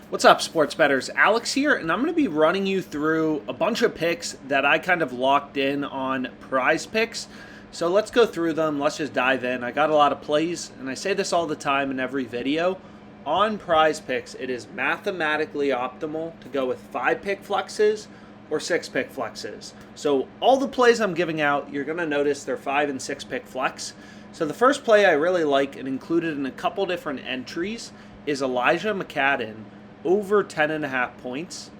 What's up, sports bettors? Alex here, and I'm going to be running you through a bunch of picks that I kind of locked in on PrizePicks. So let's go through them. Let's just dive in. I got a lot of plays, and I say this all the time in every video. On PrizePicks, it is mathematically optimal to go with 5-pick flexes or 6-pick flexes. So all the plays I'm giving out, you're going to notice they're 5 and 6-pick flex. So the first play I really like and included in a couple different entries is Elijah McCadden over 10.5 points,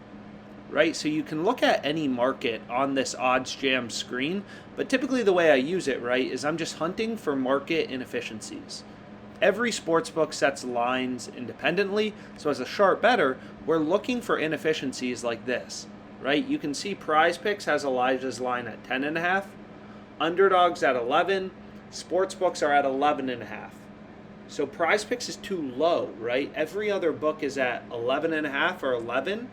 right? So you can look at any market on this odds jam screen, but typically the way I use it, right, is I'm just hunting for market inefficiencies. Every sportsbook sets lines independently, so as a sharp bettor, we're looking for inefficiencies like this, right? You can see PrizePicks has Elijah's line at 10.5, underdogs at 11, sportsbooks are at 11.5. So PrizePicks is too low, right? Every other book is at 11.5 or 11.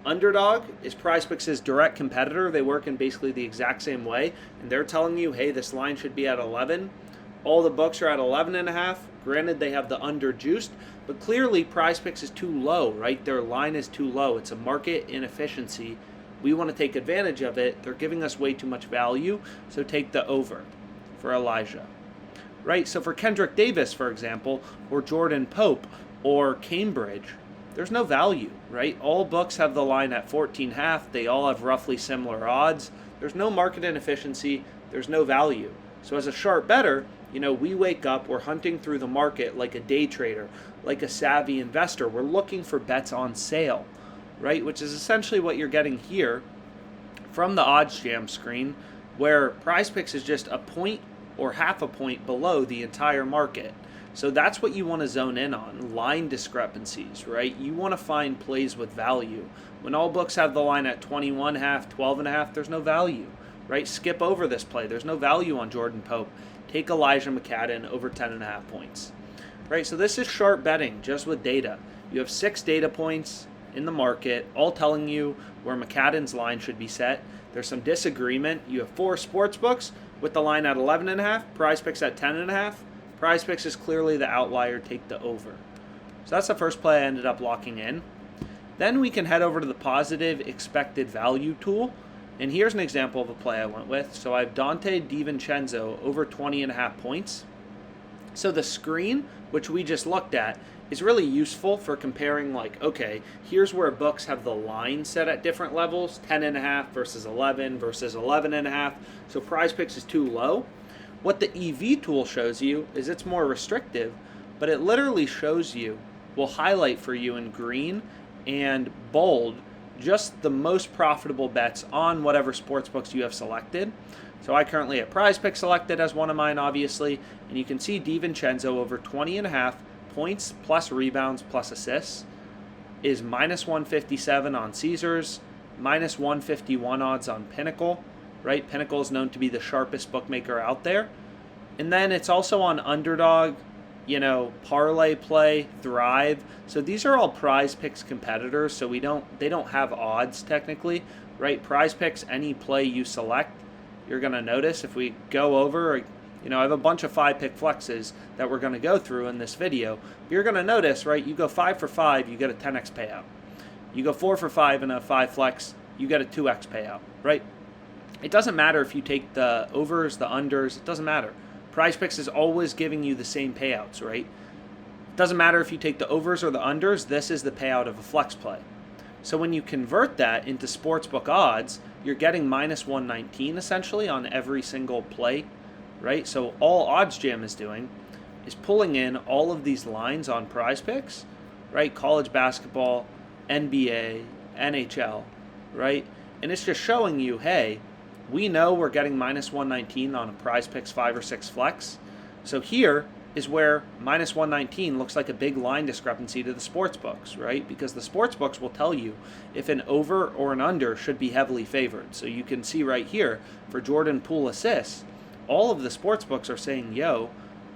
Underdog is PrizePicks' direct competitor. They work in basically the exact same way, and they're telling you, hey, this line should be at 11. All the books are at 11.5. Granted, they have the under juiced, but clearly PrizePicks is too low, right? Their line is too low. It's a market inefficiency. We want to take advantage of it. They're giving us way too much value, so take the over for Elijah. Right, so for Kendrick Davis, for example, or Jordan Pope, or Cambridge, there's no value, right? All books have the line at 14.5. They all have roughly similar odds. There's no market inefficiency. There's no value. So as a sharp bettor, we wake up, we're hunting through the market like a day trader, like a savvy investor. We're looking for bets on sale, right? Which is essentially what you're getting here from the odds jam screen, where PrizePicks is just a point or half a point below the entire market. So that's what you want to zone in on, line discrepancies, right? You want to find plays with value. When all books have the line at 21.5, 12.5, there's no value, right? Skip over this play. There's no value on Jordan Pope. Take Elijah McCadden over 10.5 points, right? So this is sharp betting just with data. You have 6 data points in the market, all telling you where McCadden's line should be set. There's some disagreement. You have 4 sports books with the line at 11.5, PrizePicks at 10.5. PrizePicks is clearly the outlier. Take the over. So that's the first play I ended up locking in. Then we can head over to the positive expected value tool. And here's an example of a play I went with. So I have Dante DiVincenzo over 20.5 points. So the screen, which we just looked at, is really useful for comparing, like, okay, here's where books have the line set at different levels, 10.5 versus 11 versus 11.5. So PrizePicks is too low. What the EV tool shows you is it's more restrictive, but it literally shows you, will highlight for you in green and bold, just the most profitable bets on whatever sportsbooks you have selected. So I currently have PrizePicks selected as one of mine, obviously, and you can see DiVincenzo over 20.5 points plus rebounds plus assists is minus 157 on Caesars, minus 151 odds on Pinnacle, right? Pinnacle is known to be the sharpest bookmaker out there. And then it's also on Underdog, Parlay Play, Thrive. So these are all PrizePicks competitors, so they don't have odds technically, right? PrizePicks, any play you select, you're going to notice if we go over, I have a bunch of 5-pick flexes that we're going to go through in this video. You're going to notice, right, you go 5 for 5, you get a 10x payout. You go 4 for 5 in a 5 flex, you get a 2x payout, right? It doesn't matter if you take the overs, the unders, it doesn't matter. PrizePicks is always giving you the same payouts, right? It doesn't matter if you take the overs or the unders, this is the payout of a flex play. So when you convert that into sportsbook odds, you're getting minus 119 essentially on every single play, right? So all odds jam is doing is pulling in all of these lines on PrizePicks, right? College basketball, NBA, NHL, right? And it's just showing you, hey, we know we're getting minus 119 on a PrizePicks 5 or 6 flex. So here is where minus 119 looks like a big line discrepancy to the sports books, right? Because the sports books will tell you if an over or an under should be heavily favored. So you can see right here for Jordan Poole assists, all of the sports books are saying,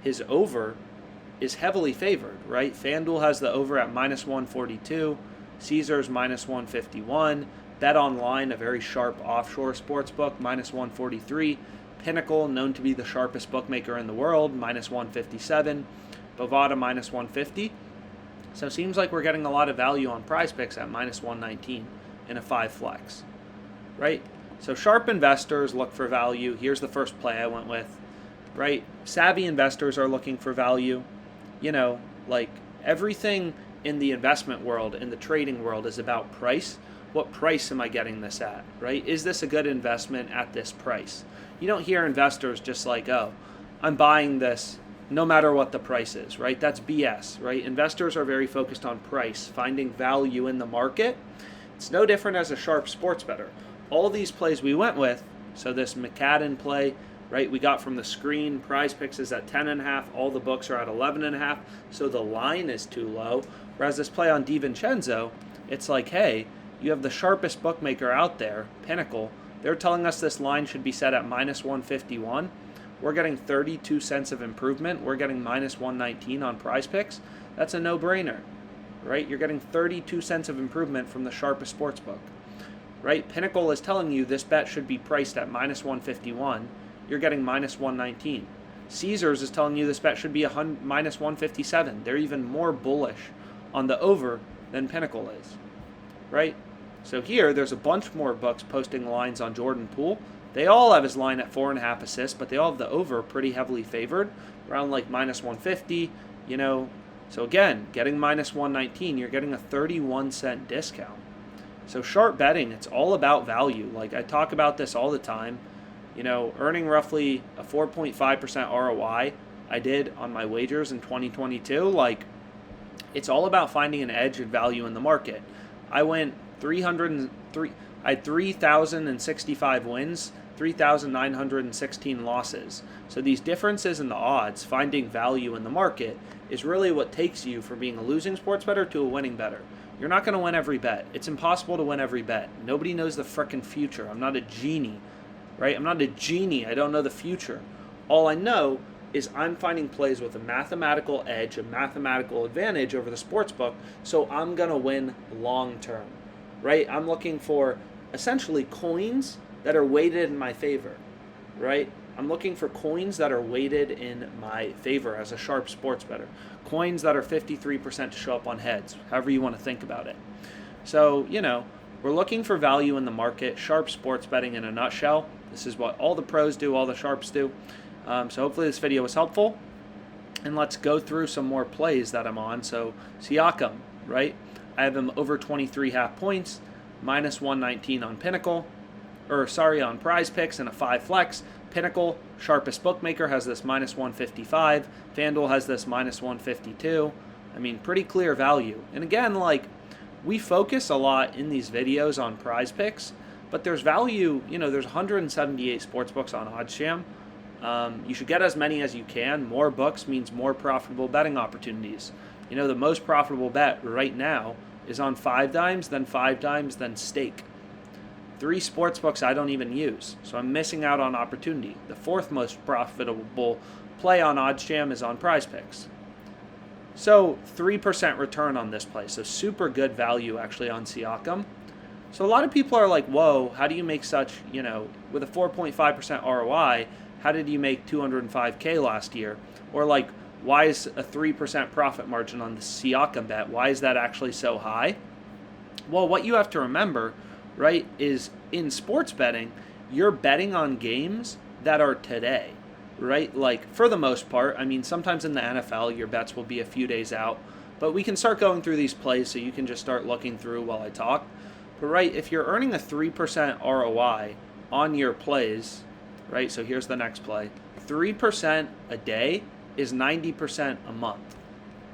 his over is heavily favored, right? FanDuel has the over at minus 142, Caesars minus 151, Bet Online, a very sharp offshore sports book, minus 143, Pinnacle, known to be the sharpest bookmaker in the world, minus 157, Bovada minus 150. So it seems like we're getting a lot of value on PrizePicks at minus 119 in a 5 flex, right? So sharp investors look for value. Here's the first play I went with, right? Savvy investors are looking for value. You know, like everything in the investment world, in the trading world, is about price. What price am I getting this at, right? Is this a good investment at this price? You don't hear investors just like, oh, I'm buying this no matter what the price is, right? That's BS, right? Investors are very focused on price, finding value in the market. It's no different as a sharp sports bettor. All these plays we went with, so this McCadden play, right, we got from the screen, PrizePicks is at 10.5, all the books are at 11.5, so the line is too low. Whereas this play on DiVincenzo, it's like, hey, you have the sharpest bookmaker out there, Pinnacle. They're telling us this line should be set at minus 151. We're getting 32 cents of improvement. We're getting minus 119 on PrizePicks. That's a no-brainer, right? You're getting 32 cents of improvement from the sharpest sportsbook, right? Pinnacle is telling you this bet should be priced at minus 151. You're getting minus 119. Caesars is telling you this bet should be minus 157. They're even more bullish on the over than Pinnacle is, right? So here, there's a bunch more books posting lines on Jordan Poole. They all have his line at 4.5 assists, but they all have the over pretty heavily favored, around like minus 150, you know. So again, getting minus 119, you're getting a 31-cent discount. So sharp betting, it's all about value. Like I talk about this all the time, you know, earning roughly a 4.5% ROI I did on my wagers in 2022. Like it's all about finding an edge and value in the market. I went 303. I had 3,065 wins, 3,916 losses. So these differences in the odds, finding value in the market, is really what takes you from being a losing sports bettor to a winning bettor. You're not going to win every bet. It's impossible to win every bet. Nobody knows the frickin' future. I'm not a genie, right? I'm not a genie. I don't know the future. All I know is I'm finding plays with a mathematical edge, a mathematical advantage over the sports book, so I'm going to win long term, right? I'm looking for essentially coins that are weighted in my favor, right? I'm looking for coins that are weighted in my favor as a sharp sports bettor. Coins that are 53% to show up on heads, however you want to think about it. So, you know, we're looking for value in the market, sharp sports betting in a nutshell. This is what all the pros do, all the sharps do. So hopefully this video was helpful. And let's go through some more plays that I'm on. So Siakam, right? I have him over 23.5 points. Minus 119 on Pinnacle, on PrizePicks and a 5 flex. Pinnacle, sharpest bookmaker, has this minus 155. FanDuel has this minus 152. I mean, pretty clear value. And again, like, we focus a lot in these videos on PrizePicks, but there's value, you know, there's 178 sportsbooks on OddsJam. You should get as many as you can. More books means more profitable betting opportunities. You know, the most profitable bet right now is on 5 dimes, then stake. 3 sportsbooks I don't even use, so I'm missing out on opportunity. The 4th most profitable play on OddsJam is on PrizePicks. So 3% return on this play, so super good value actually on Siakam. So a lot of people are like, whoa, how do you make such, you know, with a 4.5% ROI, how did you make $205K last year? Or like, why is a 3% profit margin on the Siakam bet? Why is that actually so high? Well, what you have to remember, right, is in sports betting, you're betting on games that are today, right? Like, for the most part, I mean, sometimes in the NFL, your bets will be a few days out, but we can start going through these plays so you can just start looking through while I talk. But, right, if you're earning a 3% ROI on your plays, right, so here's the next play, 3% a day is 90% a month,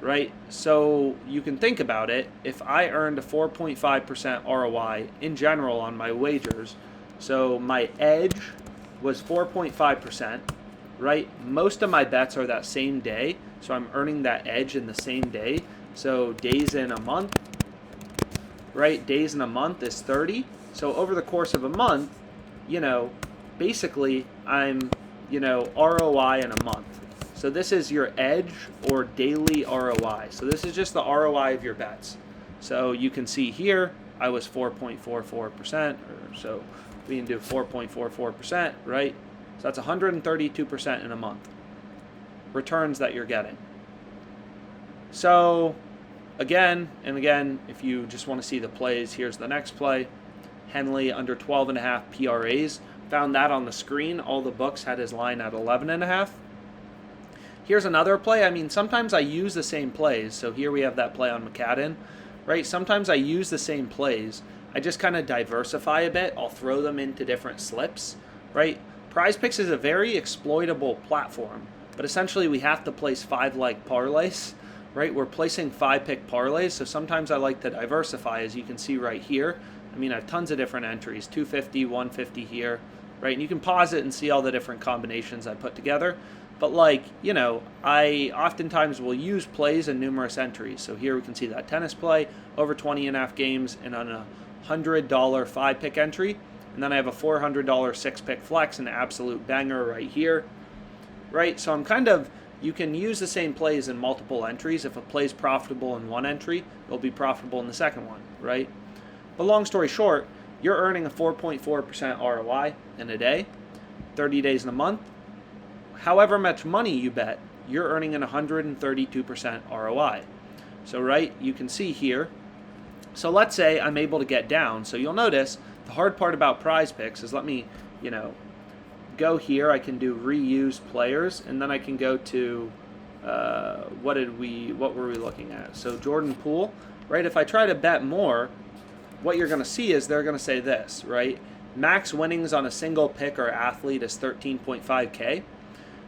right? So you can think about it. If I earned a 4.5% ROI in general on my wagers, so my edge was 4.5%, right? Most of my bets are that same day, so I'm earning that edge in the same day. So days in a month, right? Days in a month is 30. So over the course of a month, you know, basically I'm, you know, ROI in a month. So this is your edge or daily ROI. So this is just the ROI of your bets. So you can see here, I was 4.44%, or so we can do 4.44%, right? So that's 132% in a month. Returns that you're getting. So again and again, if you just want to see the plays, here's the next play. Henley under 12.5 PRAs. Found that on the screen. All the books had his line at 11.5. Here's another play. I mean, sometimes I use the same plays. So here we have that play on McCadden, right? Sometimes I use the same plays. I just kind of diversify a bit. I'll throw them into different slips, right? PrizePicks is a very exploitable platform, but essentially we have to place 5-leg parlays, right? We're placing 5-pick parlays, so sometimes I like to diversify, as you can see right here. I mean, I have tons of different entries, 250, 150 here, right? And you can pause it and see all the different combinations I put together. But like, you know, I oftentimes will use plays in numerous entries. So here we can see that tennis play, over 20.5 games, and on a $100 5-pick entry. And then I have a $400 6-pick flex, an absolute banger right here, right? So I'm kind of, you can use the same plays in multiple entries. If a play is profitable in one entry, it'll be profitable in the second one, right? But long story short, you're earning a 4.4% ROI in a day, 30 days in a month. However much money you bet, you're earning an 132% ROI. So, right, you can see here. So let's say I'm able to get down. So you'll notice the hard part about PrizePicks is, let me, you know, go here. I can do reuse players, and then I can go to what were we looking at? So Jordan Poole, right? If I try to bet more, what you're going to see is they're going to say this, right? Max winnings on a single pick or athlete is 13.5K.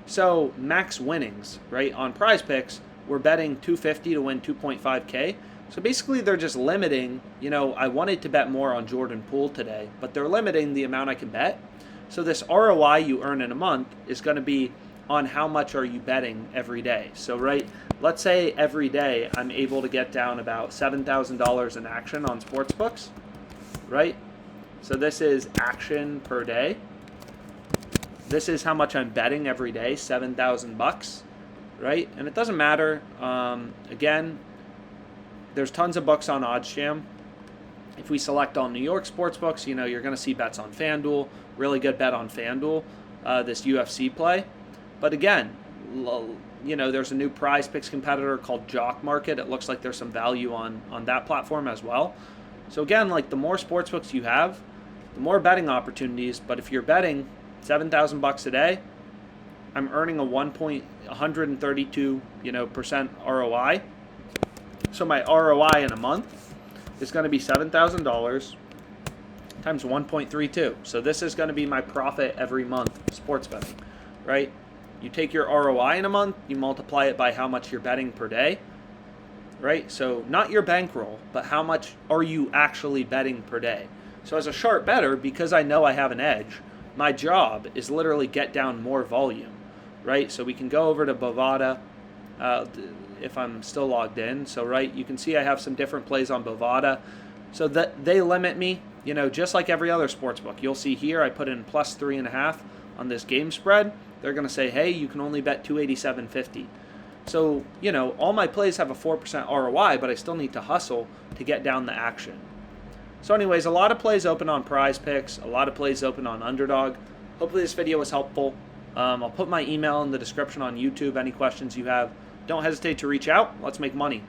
So max winnings, right, on PrizePicks, we're betting 250 to win 2.5K. So basically they're just limiting, you know, I wanted to bet more on Jordan Poole today, but they're limiting the amount I can bet. So this ROI you earn in a month is going to be on how much are you betting every day. So, right, let's say every day I'm able to get down about $7,000 in action on sportsbooks, right? So this is action per day. This is how much I'm betting every day, $7,000, right? And it doesn't matter. Again, there's tons of books on OddsJam. If we select all New York sportsbooks, you know, you're going to see bets on FanDuel, really good bet on FanDuel, this UFC play. But again, you know, there's a new PrizePicks competitor called Jock Market. It looks like there's some value on that platform as well. So again, like, the more sportsbooks you have, the more betting opportunities. But if you're betting $7,000 a day, I'm earning a 132% ROI. So my ROI in a month is going to be $7,000 times 1.32. So this is going to be my profit every month, sports betting, right? You take your ROI in a month, you multiply it by how much you're betting per day, right? So not your bankroll, but how much are you actually betting per day. So as a sharp bettor, because I know I have an edge, my job is literally get down more volume, right? So we can go over to Bovada if I'm still logged in. So, right, you can see I have some different plays on Bovada. So that they limit me, you know, just like every other sports book. You'll see here I put in plus 3.5 on this game spread. They're going to say, hey, you can only bet 287.50. So, you know, all my plays have a 4% ROI, but I still need to hustle to get down the action. So anyways, a lot of plays open on PrizePicks, a lot of plays open on Underdog. Hopefully this video was helpful. I'll put my email in the description on YouTube. Any questions you have, don't hesitate to reach out. Let's make money.